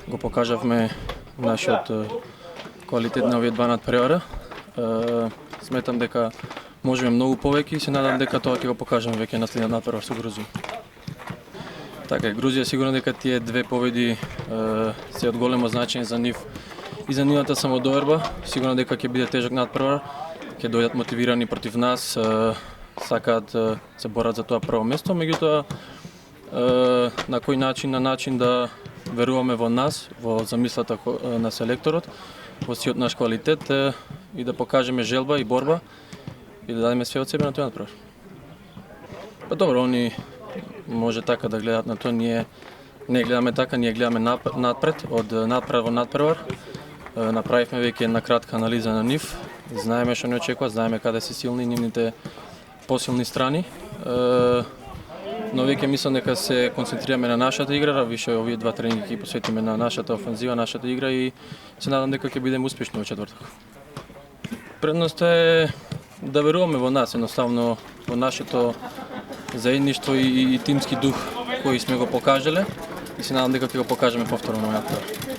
го покажавме нашиот квалитет на овие два надпревара. Сметам дека можеме многу повеќе и се надам дека тоа ќе го покажеме веќе на следниот надпревар со Грузија. Така, Грузија сигурно дека тие две победи се од големо значење за нив и за нивната самодоверба. Сигурно дека ќе биде тежок надпревар, ќе дојдат мотивирани против нас, сакаат се борат за тоа прво место, меѓутоа на кој начин, на начин да веруваме во нас, во замислата на селекторот, во сиот наш квалитет и да покажеме желба и борба и да дадеме све од себе на тој надпревар. Па добро, они може така да гледаат на тоа, ние не гледаме така, ние гледаме напред, од надпревар во надпревар. Направивме веќе една кратка анализа на нив, знаеме што не очекува, знаеме каде се силни нивните посилни страни, но веќе мислам дека се концентрираме на нашата игра, више овие два тренинги ќе посветиме на нашата офанзива, нашата игра и се надам дека ќе бидеме успешни во четврток. Предноста е да веруваме во нас, едноставно во нашето заедништво и тимски дух кој сме го покажале и се надам дека ќе го покажеме повторно на надпревар.